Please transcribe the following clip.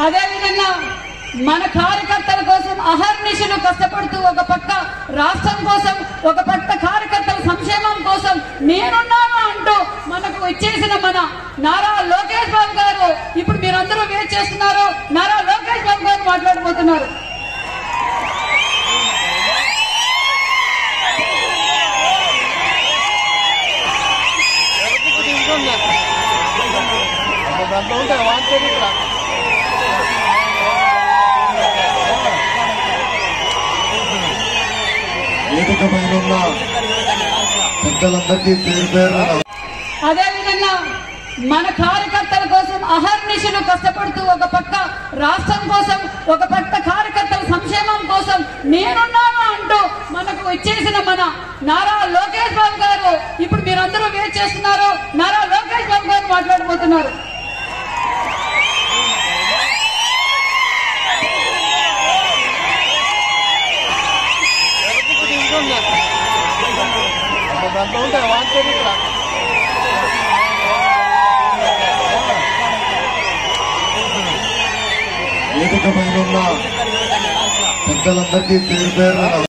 అదే విధంగా మన కార్యకర్తల కోసం అహర్నిశలు కష్టపడుతూ ఒక పక్క రాష్ట్రం కోసం, ఒక పక్క కార్యకర్తల సంక్షేమం కోసం నేనున్నాను అంటూ మనకు ఇచ్చేసిన మన నారా లోకేష్ బాబు గారు ఇప్పుడు మీరందరూ వెయిట్ చేస్తున్నారు. నారా లోకేష్ బాబు గారు మాట్లాడబోతున్నారు. అదే విధంగా మన కార్యకర్తల కోసం అహర్నిశలు కష్టపడుతూ ఒక పక్క రాష్ట్రం కోసం, ఒక పక్క కార్యకర్తల సంక్షేమం కోసం నేనున్నాను అంటూ మనకు ఇచ్చేసిన మన నారా లోకేష్ బాబు గారు ఇప్పుడు మీరందరూ వెయిట్ చేస్తున్నారు. నారా లోకేష్ బాబు గారు మాట్లాడబోతున్నారు. వేదిక పైన ఉన్న పెద్దలందరికీ పేరు పేరు